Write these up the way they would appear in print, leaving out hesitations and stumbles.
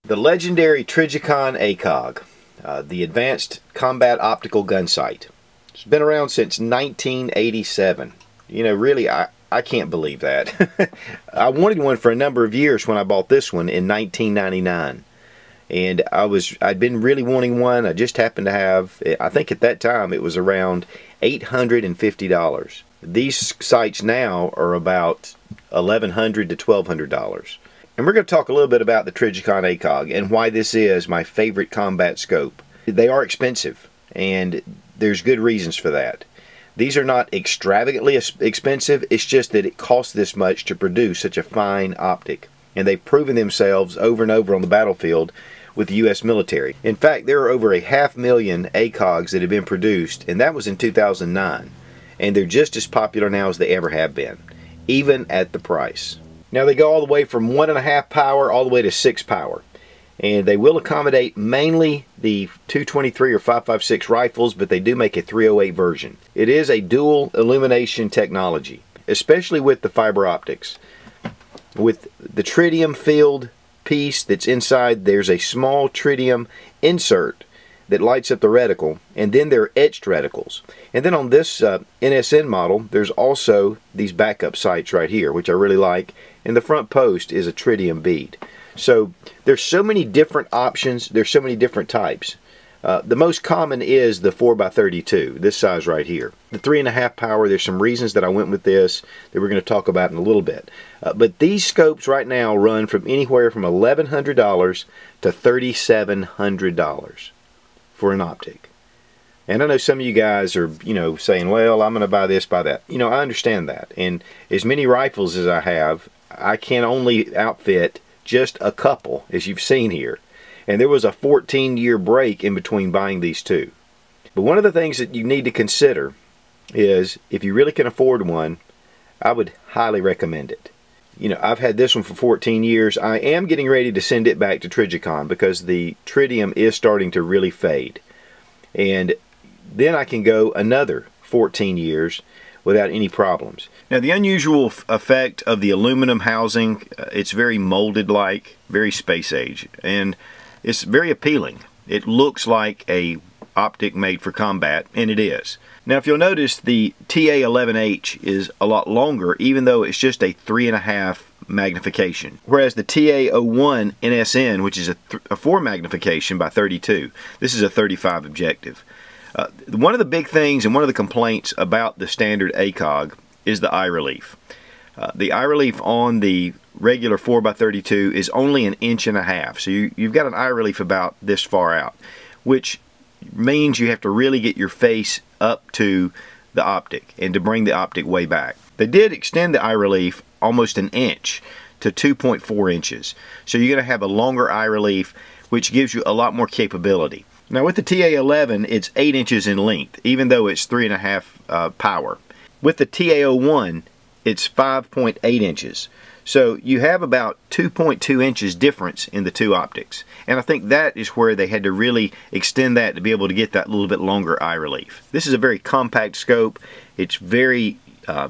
The legendary Trijicon ACOG, the Advanced Combat Optical Gun Sight. It's been around since 1987. You know, really, I can't believe that. I wanted one for a number of years when I bought this one in 1999. And I'd been really wanting one. I just happened to have, I think at that time it was around $850. These sights now are about $1,100 to $1,200. And we're going to talk a little bit about the Trijicon ACOG and why this is my favorite combat scope. They are expensive, and there's good reasons for that. These are not extravagantly expensive, it's just that it costs this much to produce such a fine optic. And they've proven themselves over and over on the battlefield with the U.S. military. In fact, there are over 500,000 ACOGs that have been produced, and that was in 2009. And they're just as popular now as they ever have been, even at the price. Now they go all the way from 1.5 power all the way to 6 power. And they will accommodate mainly the 223 or 5.56 rifles, but they do make a 308 version. It is a dual illumination technology, especially with the fiber optics. With the tritium filled piece that's inside, there's a small tritium insert that lights up the reticle, and then there are etched reticles. And then on this NSN model, there's also these backup sights right here, which I really like, and the front post is a tritium bead. So there's so many different options, there's so many different types. The most common is the 4x32, this size right here. The 3.5 power, there's some reasons that I went with this that we're going to talk about in a little bit. But these scopes right now run from anywhere from $1,100 to $3,700 for an optic. And I know some of you guys are, you know, saying, well, I'm going to buy this, buy that. You know, I understand that. And as many rifles as I have, I can only outfit just a couple, as you've seen here. And there was a 14-year break in between buying these two. But one of the things that you need to consider is, if you really can afford one, I would highly recommend it. You know, I've had this one for 14 years. I am getting ready to send it back to Trijicon because the tritium is starting to really fade. And then I can go another 14 years without any problems. Now, the unusual effect of the aluminum housing, it's very molded-like, very space age, and it's very appealing. It looks like a optic made for combat, and it is. Now, if you'll notice, the TA11H is a lot longer, even though it's just a 3.5 magnification. Whereas the TA01 NSN, which is a 4 magnification by 32, this is a 35 objective. One of the big things and one of the complaints about the standard ACOG is the eye relief. The eye relief on the regular 4x32 is only 1.5 inches. So you've got an eye relief about this far out, which means you have to really get your face up to the optic and to bring the optic way back. They did extend the eye relief almost 1 inch to 2.4 inches. So you're going to have a longer eye relief, which gives you a lot more capability. Now with the TA11, it's 8 inches in length, even though it's 3.5 power. With the TA01, it's 5.8 inches. So you have about 2.2 inches difference in the two optics. And I think that is where they had to really extend that to be able to get that little bit longer eye relief. This is a very compact scope. It's very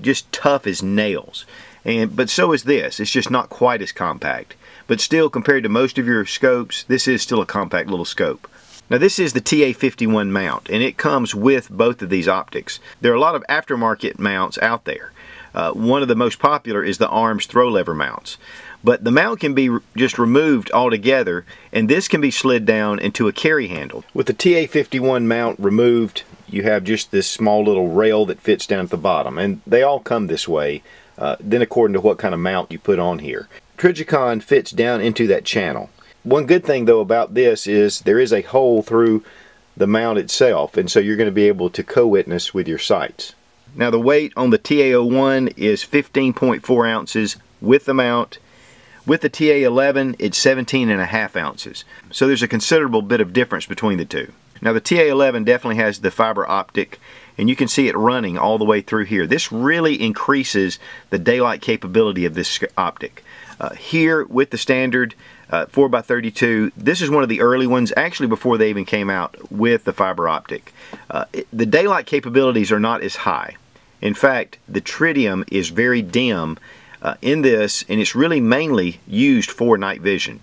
just tough as nails. But so is this. It's just not quite as compact. But still, compared to most of your scopes, this is still a compact little scope. Now this is the TA51 mount, and it comes with both of these optics. There are a lot of aftermarket mounts out there. One of the most popular is the ARMS throw lever mounts. But the mount can be just removed altogether, and this can be slid down into a carry handle. With the TA51 mount removed, you have just this small little rail that fits down at the bottom, and they all come this way, then according to what kind of mount you put on here. Trijicon fits down into that channel. One good thing though about this is there is a hole through the mount itself, and so you're going to be able to co-witness with your sights. Now the weight on the TA01 is 15.4 ounces with the mount. With the TA11, it's 17.5 ounces. So there's a considerable bit of difference between the two. Now the TA11 definitely has the fiber optic, and you can see it running all the way through here. This really increases the daylight capability of this optic. Here with the standard 4x32, this is one of the early ones, actually before they even came out with the fiber optic. The daylight capabilities are not as high. In fact, the tritium is very dim in this, and it's really mainly used for night vision.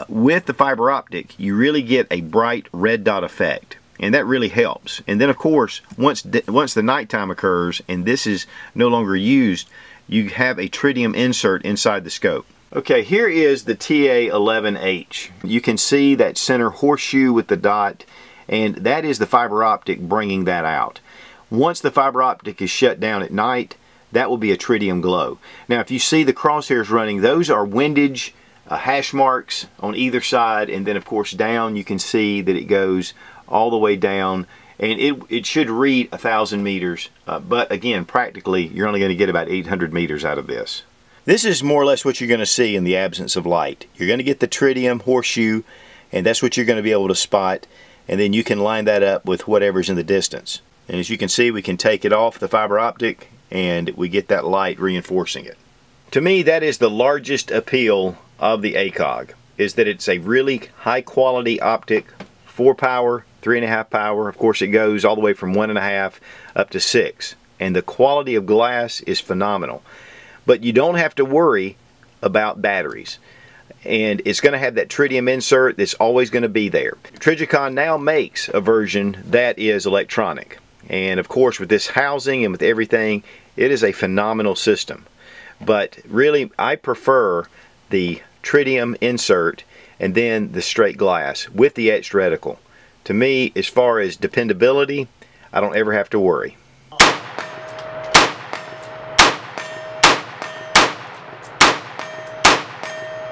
With the fiber optic, you really get a bright red dot effect, and that really helps. And then of course, once the nighttime occurs and this is no longer used, you have a tritium insert inside the scope. Okay, here is the TA11H. You can see that center horseshoe with the dot, and that is the fiber optic bringing that out. Once the fiber optic is shut down at night, that will be a tritium glow. Now if you see the crosshairs running, those are windage hash marks on either side, and then of course down you can see that it goes all the way down, and it should read 1,000 meters, but again, practically you're only going to get about 800 meters out of this. This is more or less what you're going to see in the absence of light. You're going to get the tritium horseshoe, and that's what you're going to be able to spot, and then you can line that up with whatever's in the distance. And as you can see, we can take it off the fiber optic and we get that light reinforcing it. To me, that is the largest appeal of the ACOG, is that it's a really high quality optic, 4 power, 3.5 power. Of course, it goes all the way from 1.5 up to 6, and the quality of glass is phenomenal. But you don't have to worry about batteries, and it's going to have that tritium insert that's always going to be there. Trijicon now makes a version that is electronic, and of course with this housing and with everything, it is a phenomenal system. But really, I prefer the tritium insert and then the straight glass with the etched reticle. To me, as far as dependability, I don't ever have to worry.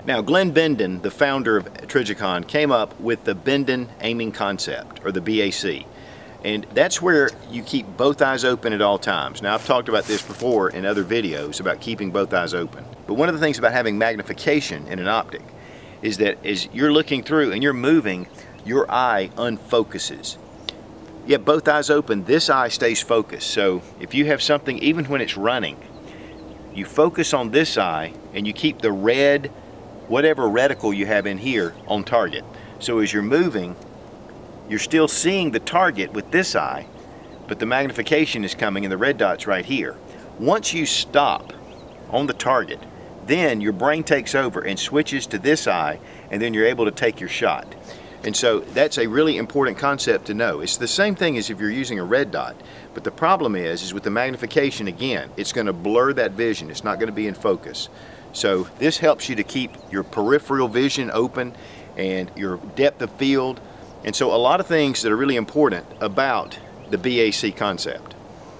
Now, Glenn Bendon, the founder of Trijicon, came up with the Bendon aiming concept, or the BAC. And that's where you keep both eyes open at all times. Now, I've talked about this before in other videos about keeping both eyes open. But one of the things about having magnification in an optic is that as you're looking through and you're moving, your eye unfocuses. You have both eyes open, this eye stays focused. So if you have something, even when it's running, you focus on this eye and you keep the red, whatever reticle you have in here, on target. So as you're moving, you're still seeing the target with this eye, but the magnification is coming and the red dot's right here. Once you stop on the target, then your brain takes over and switches to this eye, and then you're able to take your shot. And so that's a really important concept to know. It's the same thing as if you're using a red dot, but the problem is with the magnification, again, it's going to blur that vision. It's not going to be in focus. So this helps you to keep your peripheral vision open and your depth of field. And so a lot of things that are really important about the BAC concept.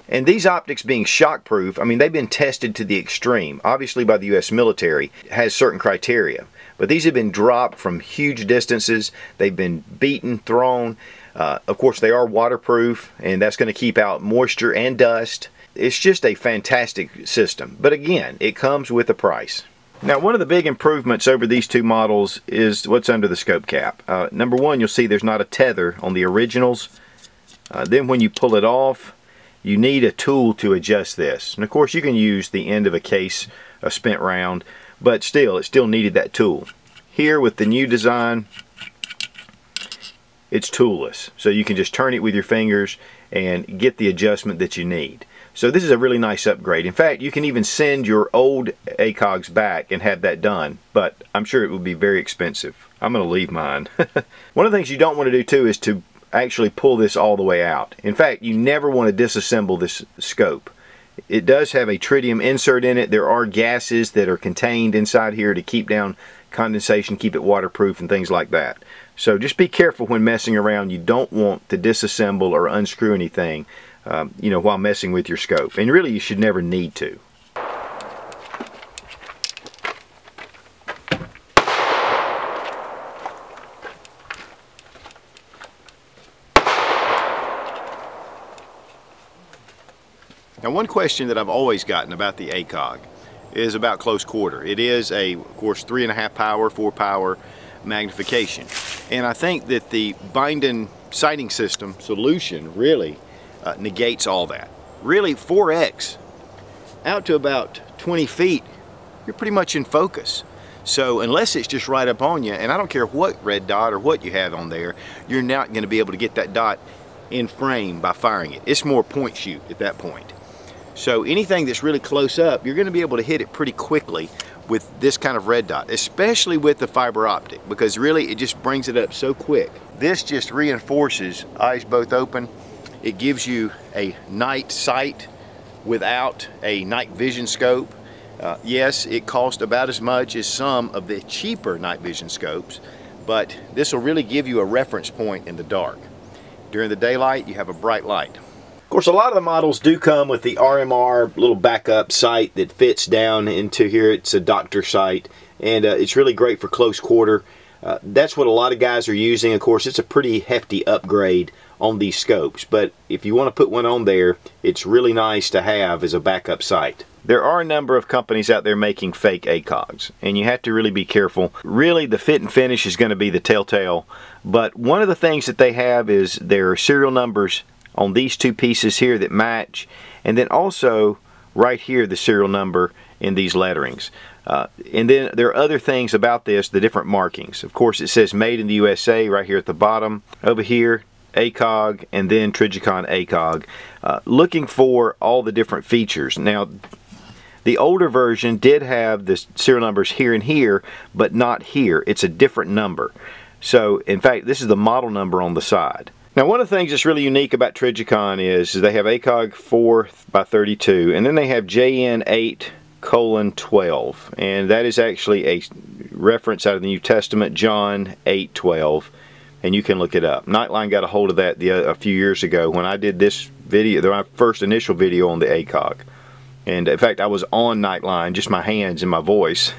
And these optics being shockproof, I mean, they've been tested to the extreme. Obviously by the U.S. military, has certain criteria. But these have been dropped from huge distances. They've been beaten, thrown. Of course, they are waterproof, and that's going to keep out moisture and dust. It's just a fantastic system. But again, it comes with a price. Now, one of the big improvements over these two models is what's under the scope cap. Number one, you'll see there's not a tether on the originals. Then when you pull it off, you need a tool to adjust this. And of course, you can use the end of a case, a spent round, but still, it still needed that tool. Here with the new design, it's toolless. So you can just turn it with your fingers and get the adjustment that you need. So this is a really nice upgrade. In fact, you can even send your old ACOGs back and have that done, but I'm sure it would be very expensive. I'm going to leave mine. One of the things you don't want to do too is to actually pull this all the way out. In fact, you never want to disassemble this scope. It does have a tritium insert in it. There are gases that are contained inside here to keep down condensation, keep it waterproof and things like that. So just be careful when messing around. You don't want to disassemble or unscrew anything you know, while messing with your scope. And really, you should never need to. Now, one question that I've always gotten about the ACOG is about close quarter. It is of course, 3.5 power, 4 power magnification. And I think that the Bindon sighting system solution really negates all that. Really, 4x out to about 20 feet, you're pretty much in focus. So unless it's just right up on you, and I don't care what red dot or what you have on there, you're not going to be able to get that dot in frame by firing it. It's more point shoot at that point. So anything that's really close up, you're going to be able to hit it pretty quickly with this kind of red dot, especially with the fiber optic, because really it just brings it up so quick. This just reinforces eyes both open. It gives you a night sight without a night vision scope. Yes, it costs about as much as some of the cheaper night vision scopes, but this will really give you a reference point in the dark. During the daylight, you have a bright light. Of course, a lot of the models do come with the RMR little backup sight that fits down into here. It's a doctor sight, and it's really great for close quarter. That's what a lot of guys are using. Of course, it's a pretty hefty upgrade on these scopes, but if you want to put one on there, it's really nice to have as a backup sight. There are a number of companies out there making fake ACOGs, and you have to really be careful. Really, the fit and finish is going to be the telltale, but one of the things that they have is their serial numbers on these two pieces here that match, and then also right here the serial number in these letterings. And then there are other things about this, the different markings. Of course, it says made in the USA right here at the bottom. Over here, ACOG, and then Trijicon ACOG. Looking for all the different features. Now, the older version did have the serial numbers here and here, but not here. It's a different number. So, in fact, this is the model number on the side. Now, one of the things that's really unique about Trijicon is they have ACOG 4x32, and then they have JN8:12, and that is actually a reference out of the New Testament, John 8:12, and you can look it up. Nightline got a hold of that a few years ago when I did this video, my first initial video on the ACOG. And in fact, I was on Nightline, just my hands and my voice.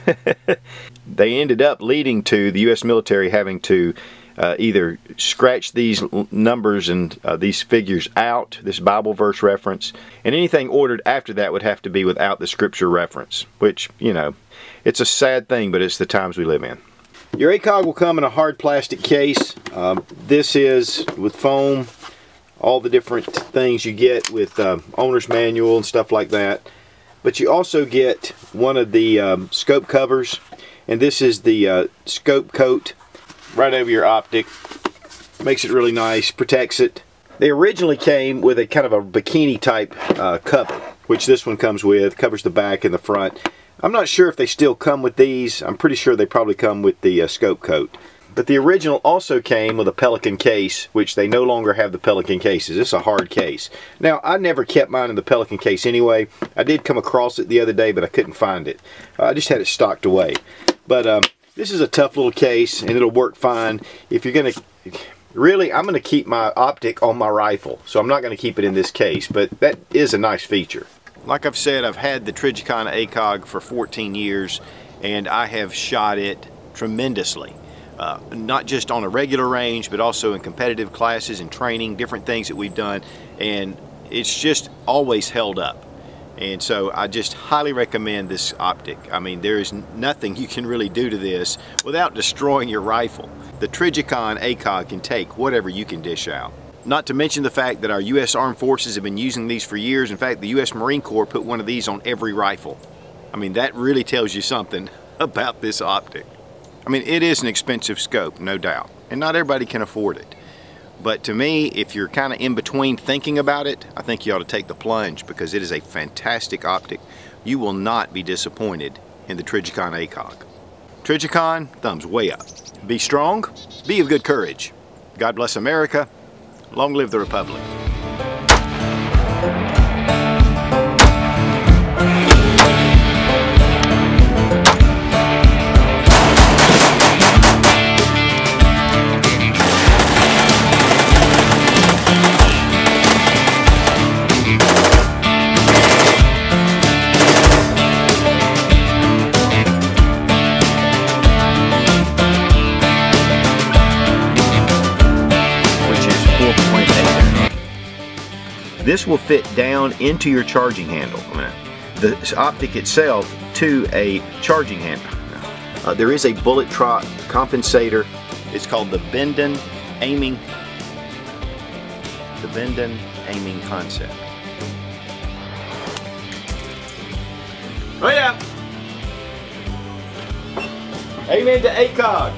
They ended up leading to the U.S. military having to either scratch these numbers and these figures out, this Bible verse reference, and anything ordered after that would have to be without the scripture reference, which, you know, it's a sad thing, but it's the times we live in. Your ACOG will come in a hard plastic case. This is with foam, all the different things you get with owner's manual and stuff like that. But you also get one of the scope covers, and this is the scope coat right over your optic. Makes it really nice, protects it. They originally came with a kind of a bikini type cover, which this one comes with, covers the back and the front. I'm not sure if they still come with these. I'm pretty sure they probably come with the scope coat. But the original also came with a Pelican case, which they no longer have the Pelican cases. It's a hard case. Now, I never kept mine in the Pelican case anyway. I did come across it the other day, but I couldn't find it. I just had it stocked away. But this is a tough little case, and it'll work fine. If you're going to... Really, I'm going to keep my optic on my rifle, so I'm not going to keep it in this case, but that is a nice feature. Like I've said, I've had the Trijicon ACOG for 14 years, and I have shot it tremendously. Not just on a regular range, but also in competitive classes and training, different things that we've done, and it's just always held up. And so I just highly recommend this optic. I mean, there is nothing you can really do to this without destroying your rifle. The Trijicon ACOG can take whatever you can dish out. Not to mention the fact that our U.S. Armed Forces have been using these for years. In fact, the U.S. Marine Corps put one of these on every rifle. I mean, that really tells you something about this optic. I mean, it is an expensive scope, no doubt, and not everybody can afford it. But to me, if you're kind of in between thinking about it, I think you ought to take the plunge, because it is a fantastic optic. You will not be disappointed in the Trijicon ACOG. Trijicon, thumbs way up. Be strong, be of good courage. God bless America. Long live the Republic. This will fit down into your charging handle. The optic itself to a charging handle. There is a bullet drop compensator. It's called the bend-in aiming concept. Oh yeah! Amen to ACOG.